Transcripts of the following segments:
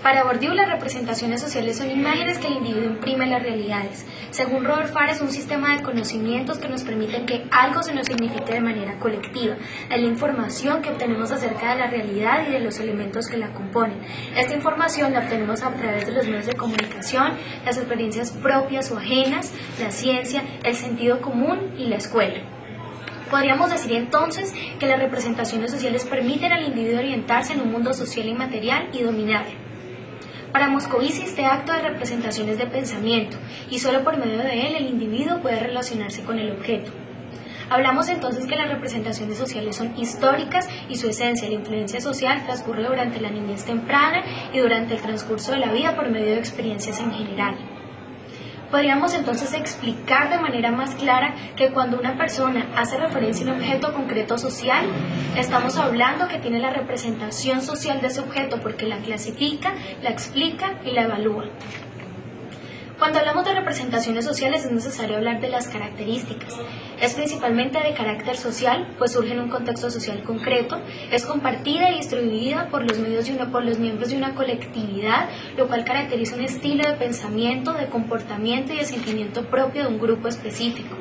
Para Bourdieu, las representaciones sociales son imágenes que el individuo imprime en las realidades. Según Robert Farr, es un sistema de conocimientos que nos permiten que algo se nos signifique de manera colectiva. Es la información que obtenemos acerca de la realidad y de los elementos que la componen. Esta información la obtenemos a través de los medios de comunicación, las experiencias propias o ajenas, la ciencia, el sentido común y la escuela. Podríamos decir entonces que las representaciones sociales permiten al individuo orientarse en un mundo social y material y dominarlo. Para Moscovici, este acto de representación es de pensamiento, y solo por medio de él el individuo puede relacionarse con el objeto. Hablamos entonces que las representaciones sociales son históricas y su esencia, la influencia social, transcurre durante la niñez temprana y durante el transcurso de la vida por medio de experiencias en general. Podríamos entonces explicar de manera más clara que cuando una persona hace referencia a un objeto concreto social, estamos hablando que tiene la representación social de ese objeto porque la clasifica, la explica y la evalúa. Cuando hablamos de representaciones sociales es necesario hablar de las características. Es principalmente de carácter social, pues surge en un contexto social concreto, es compartida y distribuida por los miembros de una colectividad, lo cual caracteriza un estilo de pensamiento, de comportamiento y de sentimiento propio de un grupo específico.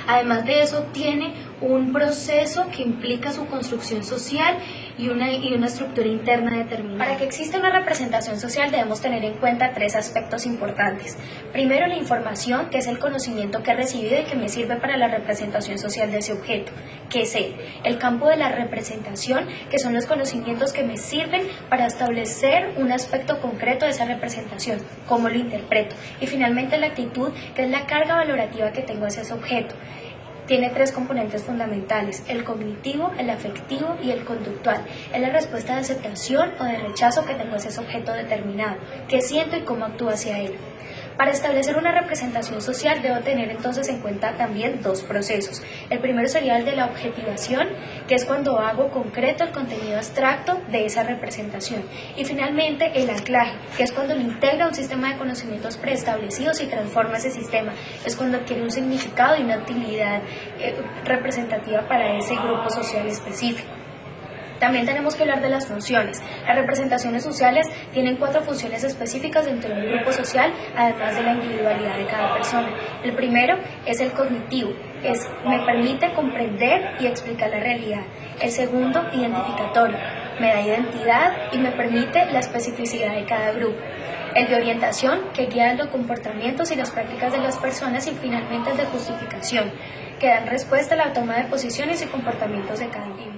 Además de eso, tiene un proceso que implica su construcción social y una estructura interna determinada. Para que exista una representación social debemos tener en cuenta tres aspectos importantes. Primero, la información, que es el conocimiento que he recibido y que me sirve para la representación social de ese objeto, que es el campo de la representación, que son los conocimientos que me sirven para establecer un aspecto concreto de esa representación, cómo lo interpreto. Y finalmente, la actitud, que es la carga valorativa que tengo hacia ese objeto. Tiene tres componentes fundamentales: el cognitivo, el afectivo y el conductual. Es la respuesta de aceptación o de rechazo que tengo hacia ese objeto determinado, qué siento y cómo actúo hacia él. Para establecer una representación social debo tener entonces en cuenta también dos procesos. El primero sería el de la objetivación, que es cuando hago concreto el contenido abstracto de esa representación. Y finalmente el anclaje, que es cuando lo integro a un sistema de conocimientos preestablecidos y transforma ese sistema. Es cuando adquiere un significado y una utilidad representativa para ese grupo social específico. También tenemos que hablar de las funciones. Las representaciones sociales tienen 4 funciones específicas dentro de un grupo social, además de la individualidad de cada persona. El primero es el cognitivo, me permite comprender y explicar la realidad. El segundo, identificatorio, me da identidad y me permite la especificidad de cada grupo. El de orientación, que guía los comportamientos y las prácticas de las personas, y finalmente el de justificación, que dan respuesta a la toma de posiciones y comportamientos de cada individuo.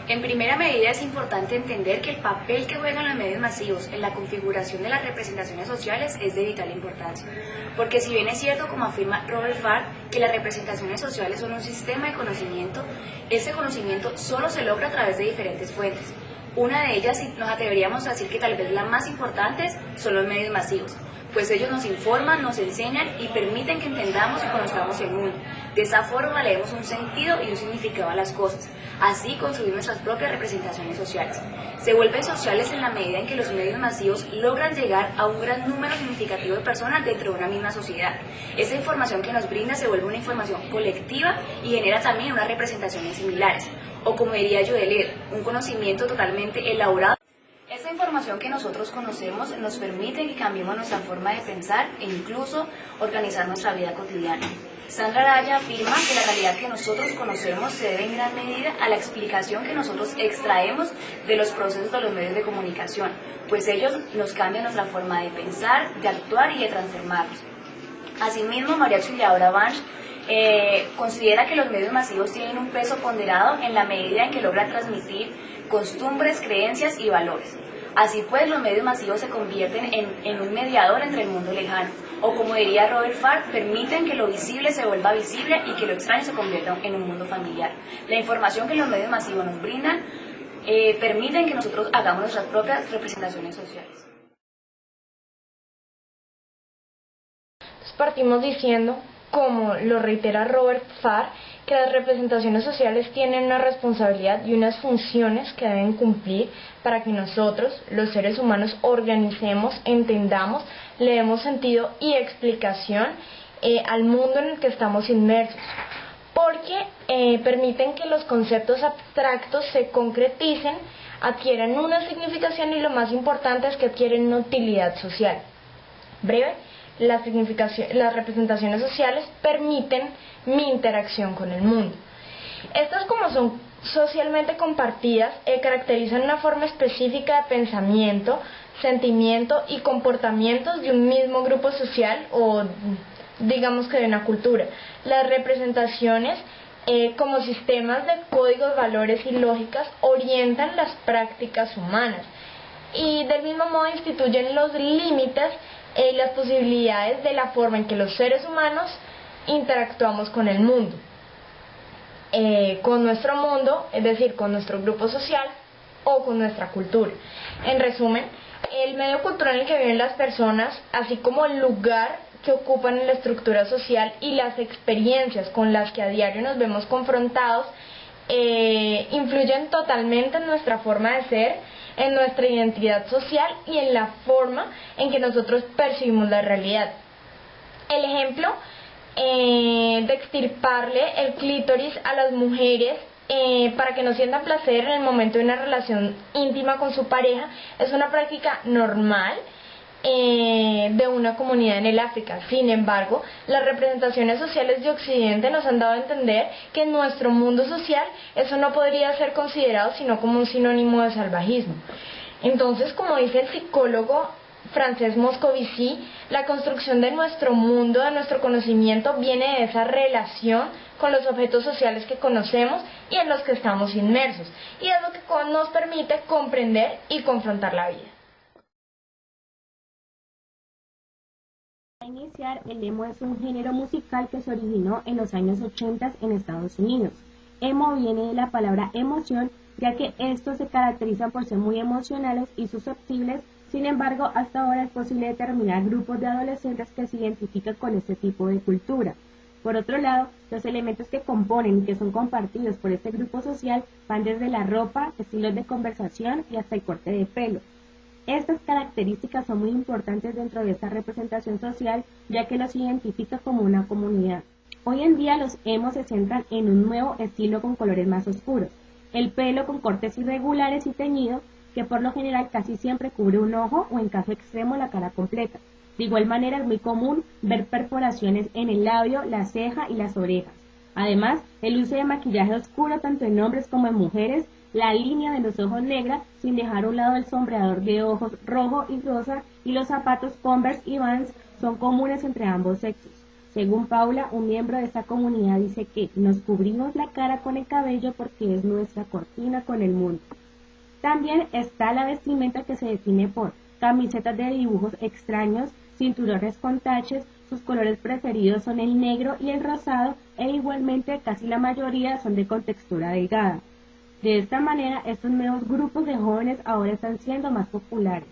En primera medida es importante entender que el papel que juegan los medios masivos en la configuración de las representaciones sociales es de vital importancia, porque si bien es cierto, como afirma Robert Farr, que las representaciones sociales son un sistema de conocimiento, ese conocimiento solo se logra a través de diferentes fuentes. Una de ellas, y nos atreveríamos a decir que tal vez la más importante, son los medios masivos, pues ellos nos informan, nos enseñan y permiten que entendamos y conozcamos el mundo. De esa forma le damos un sentido y un significado a las cosas. Así construimos nuestras propias representaciones sociales. Se vuelven sociales en la medida en que los medios masivos logran llegar a un gran número significativo de personas dentro de una misma sociedad. Esa información que nos brinda se vuelve una información colectiva y genera también unas representaciones similares. O como diría Jodelet, un conocimiento totalmente elaborado. Esta información que nosotros conocemos nos permite que cambiemos nuestra forma de pensar e incluso organizar nuestra vida cotidiana. Sandra Araya afirma que la realidad que nosotros conocemos se debe en gran medida a la explicación que nosotros extraemos de los procesos de los medios de comunicación, pues ellos nos cambian nuestra forma de pensar, de actuar y de transformarnos. Asimismo, María Auxiliadora Banch considera que los medios masivos tienen un peso ponderado en la medida en que logran transmitir costumbres, creencias y valores. Así pues, los medios masivos se convierten en un mediador entre el mundo lejano, o como diría Robert Farr, permiten que lo visible se vuelva visible y que lo extraño se convierta en un mundo familiar. La información que los medios masivos nos brindan permiten que nosotros hagamos nuestras propias representaciones sociales. Partimos diciendo, como lo reitera Robert Farr, que las representaciones sociales tienen una responsabilidad y unas funciones que deben cumplir para que nosotros, los seres humanos, organicemos, entendamos, le demos sentido y explicación al mundo en el que estamos inmersos. porque permiten que los conceptos abstractos se concreticen, adquieran una significación y lo más importante es que adquieren una utilidad social. Breve, las representaciones sociales permiten mi interacción con el mundo. Estas, como son socialmente compartidas, caracterizan una forma específica de pensamiento, sentimiento y comportamientos de un mismo grupo social o digamos que de una cultura. Las representaciones como sistemas de códigos, valores y lógicas orientan las prácticas humanas y del mismo modo instituyen los límites y las posibilidades de la forma en que los seres humanos interactuamos con el mundo, con nuestro mundo, es decir, con nuestro grupo social o con nuestra cultura. En resumen, el medio cultural en el que viven las personas, así como el lugar que ocupan en la estructura social y las experiencias con las que a diario nos vemos confrontados, influyen totalmente en nuestra forma de ser, en nuestra identidad social y en la forma en que nosotros percibimos la realidad. El ejemplo de extirparle el clítoris a las mujeres para que no sientan placer en el momento de una relación íntima con su pareja es una práctica normal de una comunidad en el África. Sin embargo, las representaciones sociales de Occidente nos han dado a entender que en nuestro mundo social eso no podría ser considerado sino como un sinónimo de salvajismo. Entonces, como dice el psicólogo Francesc Moscovici, la construcción de nuestro mundo, de nuestro conocimiento, viene de esa relación con los objetos sociales que conocemos y en los que estamos inmersos, y es lo que nos permite comprender y confrontar la vida. Para iniciar, el emo es un género musical que se originó en los años 80 en Estados Unidos. Emo viene de la palabra emoción, ya que estos se caracterizan por ser muy emocionales y susceptibles. Sin embargo, hasta ahora es posible determinar grupos de adolescentes que se identifican con este tipo de cultura. Por otro lado, los elementos que componen y que son compartidos por este grupo social van desde la ropa, estilos de conversación y hasta el corte de pelo. Estas características son muy importantes dentro de esta representación social, ya que los identifica como una comunidad. Hoy en día los emos se centran en un nuevo estilo con colores más oscuros, el pelo con cortes irregulares y teñido, que por lo general casi siempre cubre un ojo o en caso extremo la cara completa. De igual manera es muy común ver perforaciones en el labio, la ceja y las orejas. Además, el uso de maquillaje oscuro tanto en hombres como en mujeres, la línea de los ojos negra sin dejar a un lado el sombreador de ojos rojo y rosa y los zapatos Converse y Vans son comunes entre ambos sexos. Según Paula, un miembro de esta comunidad dice que nos cubrimos la cara con el cabello porque es nuestra cortina con el mundo. También está la vestimenta que se define por camisetas de dibujos extraños, cinturones con taches, sus colores preferidos son el negro y el rosado e igualmente casi la mayoría son de contextura delgada. De esta manera, estos nuevos grupos de jóvenes ahora están siendo más populares.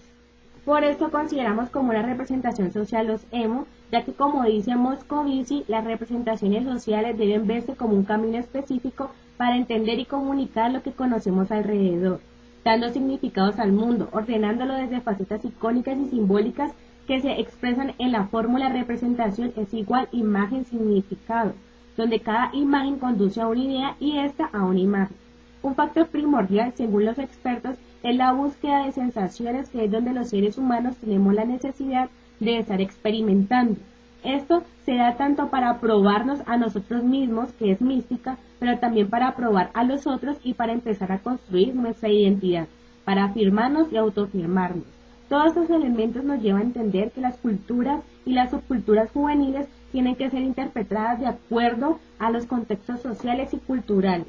Por eso consideramos como una representación social los emo, ya que como dice Moscovici, las representaciones sociales deben verse como un camino específico para entender y comunicar lo que conocemos alrededor, dando significados al mundo, ordenándolo desde facetas icónicas y simbólicas que se expresan en la fórmula representación es igual imagen-significado, donde cada imagen conduce a una idea y esta a una imagen. Un factor primordial, según los expertos, es la búsqueda de sensaciones, que es donde los seres humanos tenemos la necesidad de estar experimentando. Esto se da tanto para probarnos a nosotros mismos, que es mística, pero también para probar a los otros y para empezar a construir nuestra identidad, para afirmarnos y autoafirmarnos. Todos estos elementos nos llevan a entender que las culturas y las subculturas juveniles tienen que ser interpretadas de acuerdo a los contextos sociales y culturales.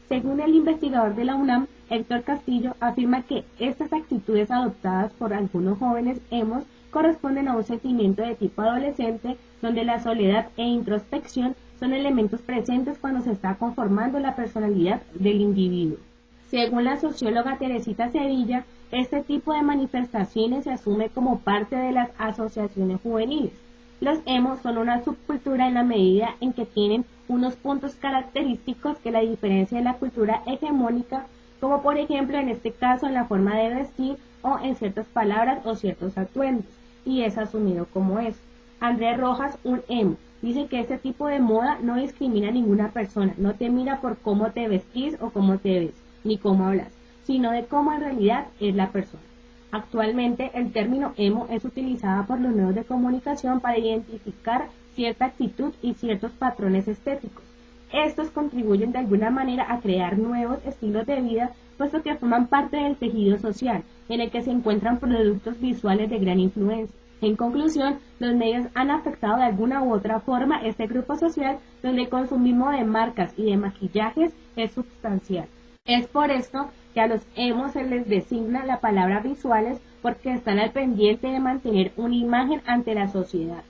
Según el investigador de la UNAM, Héctor Castillo, afirma que estas actitudes adoptadas por algunos jóvenes emos corresponden a un sentimiento de tipo adolescente, donde la soledad e introspección son elementos presentes cuando se está conformando la personalidad del individuo. Según la socióloga Teresita Sevilla, este tipo de manifestaciones se asume como parte de las asociaciones juveniles. Los emos son una subcultura en la medida en que tienen unos puntos característicos que la diferencia de la cultura hegemónica, como por ejemplo en este caso en la forma de vestir o en ciertas palabras o ciertos atuendos, y es asumido como eso. Andrés Rojas, un emo, Dice que este tipo de moda no discrimina a ninguna persona, no te mira por cómo te vestís o cómo te ves, ni cómo hablas, sino de cómo en realidad es la persona. Actualmente el término emo es utilizado por los medios de comunicación para identificar cierta actitud y ciertos patrones estéticos. Estos contribuyen de alguna manera a crear nuevos estilos de vida, puesto que forman parte del tejido social, en el que se encuentran productos visuales de gran influencia. En conclusión, los medios han afectado de alguna u otra forma este grupo social donde el consumismo de marcas y de maquillajes es sustancial. Es por esto que a los emos se les designa la palabra visuales porque están al pendiente de mantener una imagen ante la sociedad.